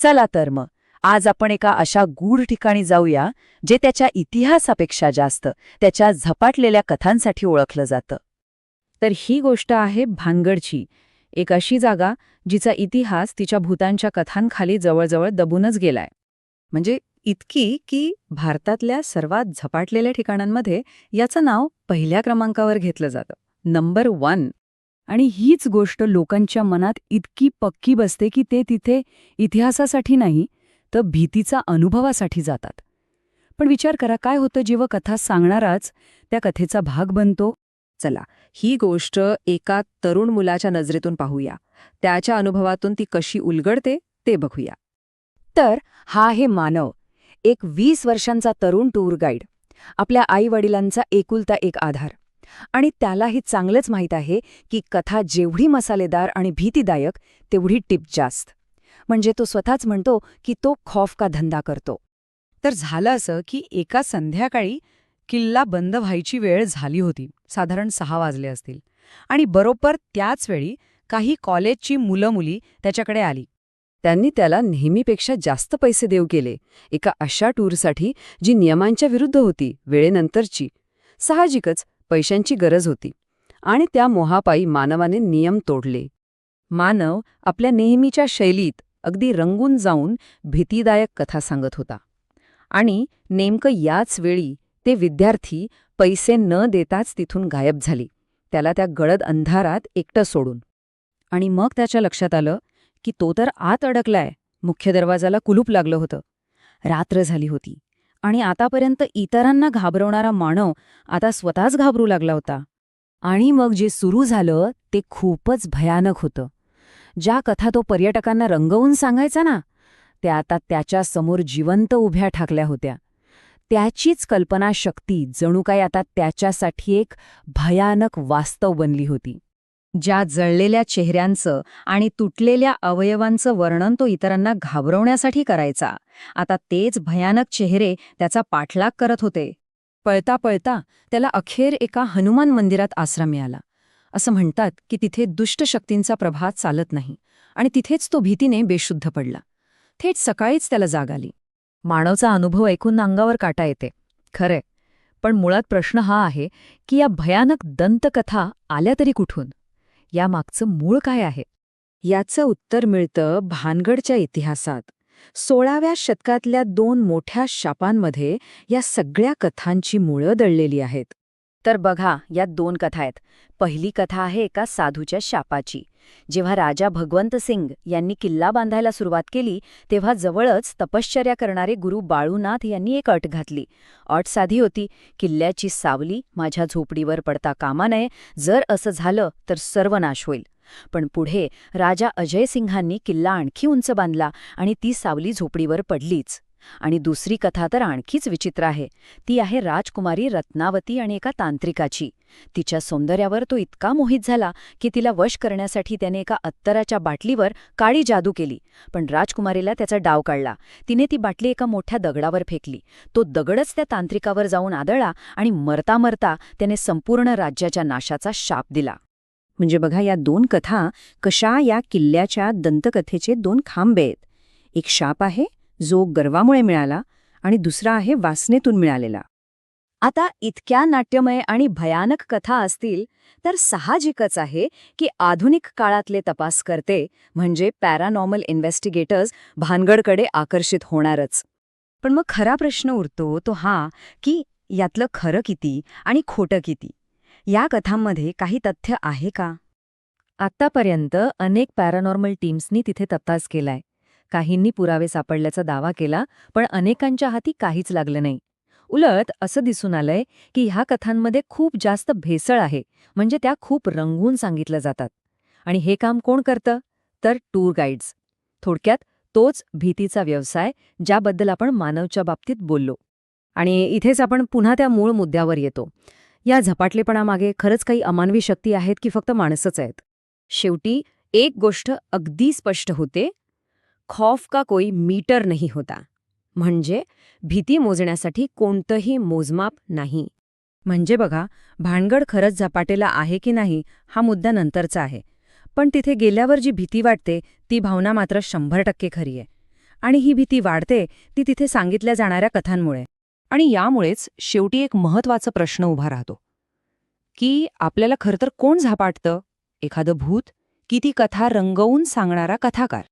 चला तर मग आज आपण एका अशा गूढ ठिकाणी जाऊया जे त्याच्या इतिहासापेक्षा जास्त त्याच्या झपाटलेल्या कथांसाठी ओळखलं जातं. तर ही गोष्ट आहे भानगडची, एक अशी जागा जिचा इतिहास तिच्या भूतांच्या कथांखाली जवळजवळ दबूनच गेलाय. म्हणजे इतकी की भारतातल्या सर्वात झपाटलेल्या ठिकाणांमध्ये याचं नाव पहिल्या क्रमांकावर घेतलं जातं, नंबर 1. आणि हीच गोष्ट लोकांच्या मनात इतकी पक्की बसते की ते तिथे इतिहासासाठी नाही तर भीतीचा अनुभवासाठी जातात. पण विचार करा, काय होतं जेव्हा कथा सांगणाराच त्या कथेचा भाग बनतो. चला ही गोष्ट एका तरुण मुलाच्या नजरेतून पाहूया. त्याच्या अनुभवातून ती कशी उलगडते ते बघूया. तर हा आहे मानव, एक 20 वर्षांचा तरुण टूर गाईड, आपल्या आईवडिलांचा एकुलता एक आधार. आणि त्यालाही चांगलंच माहीत आहे की कथा जेवढी मसालेदार आणि भीतीदायक तेवढी टिप जास्त. म्हणजे तो स्वतःच म्हणतो की तो खौफ का धंदा करतो. तर झालं असं की एका संध्याकाळी किल्ला बंद व्हायची वेळ झाली होती, साधारण 6 वाजले असतील. आणि बरोबर त्याच वेळी काही कॉलेजची मुलं-मुली त्याच्याकडे आली. त्यांनी त्याला नेहमीपेक्षा जास्त पैसे देऊ केले, एका अशा टूरसाठी जी नियमांच्या विरुद्ध होती, वेळेनंतरची. साहजिकच पैशांची गरज होती आणि त्या मोहापायी मानवाने नियम तोडले. मानव आपल्या नेहमीच्या शैलीत अगदी रंगून जाऊन भीतीदायक कथा सांगत होता. आणि नेमकं याच वेळी ते विद्यार्थी पैसे न देताच तिथून गायब झाली, त्याला त्या गडद अंधारात एकटं सोडून. आणि मग त्याच्या लक्षात आलं की तो तर आत अडकलाय, मुख्य दरवाजाला कुलूप लागलं होतं. रात्र झाली होती आणि आतापर्यंत इतरांना घाबरवणारा मानव आता स्वतःच घाबरू लागला होता. आणि मग जे सुरू झालं ते खूपच भयानक होतं. ज्या कथा तो पर्यटकांना रंगवून सांगायचा ना, त्या आता त्याच्या समोर जिवंत उभ्या ठाकल्या होत्या. त्याचीच कल्पनाशक्ती जणू काय आता त्याच्यासाठी एक भयानक वास्तव बनली होती. ज्या जळलेल्या चेहऱ्यांचं आणि तुटलेल्या अवयवांचं वर्णन तो इतरांना घाबरवण्यासाठी करायचा, आता तेच भयानक चेहरे त्याचा पाठलाग करत होते. पळता पळता त्याला अखेर एका हनुमान मंदिरात आश्रय मिळाला. असं म्हणतात की तिथे दुष्ट शक्तींचा प्रभाव चालत नाही आणि तिथेच तो भीतीने बेशुद्ध पडला. थेट सकाळीच त्याला जाग आली. मानवचा अनुभव ऐकून अंगावर काटा येते, खरे. पण मुळात प्रश्न हा आहे की या भयानक दंतकथा आल्या तरी कुठून? यामागचं मूळ काय आहे? याचं उत्तर मिळतं भानगडच्या इतिहासात. 16व्या शतकातल्या 2 मोठ्या शापांमध्ये या सगळ्या कथांची मुळं दडलेली आहेत. तर बघा, या 2 कथा आहेत. पहिली कथा आहे एका साधूच्या शापाची. जेव्हा राजा भगवंत सिंग यांनी किल्ला बांधायला सुरुवात केली तेव्हा जवळच तपश्चर्या करणारे गुरु बाळूनाथ यांनी एक अट घातली. अट साधी होती, किल्ल्याची सावली माझ्या झोपडीवर पडता कामा नये, जर असं झालं तर सर्वनाश होईल. पण पुढे राजा अजय सिंहांनी किल्ला आणखी उंच बांधला आणि ती सावली झोपडीवर पडलीच. आणि दुसरी कथा तर आणखीच विचित्र आहे. ती आहे राजकुमारी रत्नावती आणि एका तांत्रिकाची. तिच्या सौंदर्यावर तो इतका मोहित झाला की तिला वश करण्यासाठी त्याने एका अत्तराच्या बाटलीवर काळी जादू केली. पण राजकुमारीला त्याचा डाव काढला. तिने ती बाटली एका मोठ्या दगडावर फेकली. तो दगडच त्या तांत्रिकावर जाऊन आदळला आणि मरता मरता त्याने संपूर्ण राज्याच्या नाशाचा शाप दिला. म्हणजे बघा, या 2 कथा कशा या किल्ल्याच्या दंतकथेचे 2 खांबे आहेत. एक शाप आहे जो गर्वामुळे मिळाला आणि दुसरा आहे वासनेतून मिळालेला. आता इतक्या नाट्यमय आणि भयानक कथा असतील तर साहजिकच आहे की आधुनिक काळातले तपासकर्ते म्हणजे पॅरानॉर्मल इन्व्हेस्टिगेटर्स भानगडकडे आकर्षित होणारच. पण मग खरा प्रश्न उरतो तो हा की यातलं खरं किती आणि खोटं किती? या कथांमध्ये काही तथ्य आहे का? आत्तापर्यंत अनेक पॅरानॉर्मल टीम्सनी तिथे तपास केलाय. काहींनी पुरावे सापडल्याचा दावा केला, पण अनेकांच्या हाती काहीच लागलं नाही. उलट असं दिसून आलंय की ह्या कथांमध्ये खूप जास्त भेसळ आहे, म्हणजे त्या खूप रंगवून सांगितल्या जातात. आणि हे काम कोण करतं? तर टूर गाईड्स. थोडक्यात तोच भीतीचा व्यवसाय ज्याबद्दल आपण मानवच्या बाबतीत बोललो. आणि इथेच आपण पुन्हा त्या मूळ मुद्द्यावर येतो. या झपाटलेपणामागे खरंच काही अमानवी शक्ती आहेत की फक्त माणसंच आहेत? शेवटी एक गोष्ट अगदी स्पष्ट होते, खौफ का कोई मीटर नाही होता. म्हणजे भीती मोजण्यासाठी कोणतंही मोजमाप नाही. म्हणजे बघा, भानगड खरंच झपाटेला आहे की नाही हा मुद्दा नंतरचा आहे. पण तिथे गेल्यावर जी भीती वाटते ती भावना मात्र 100% खरी आहे. आणि ही भीती वाढते ती तिथे सांगितल्या जाणाऱ्या कथांमुळे. आणि यामुळेच शेवटी एक महत्वाचा प्रश्न उभा राहतो की आपल्याला खरं तर कोण झापाटतं, एखादं भूत की ती कथा रंगवून सांगणारा कथाकार.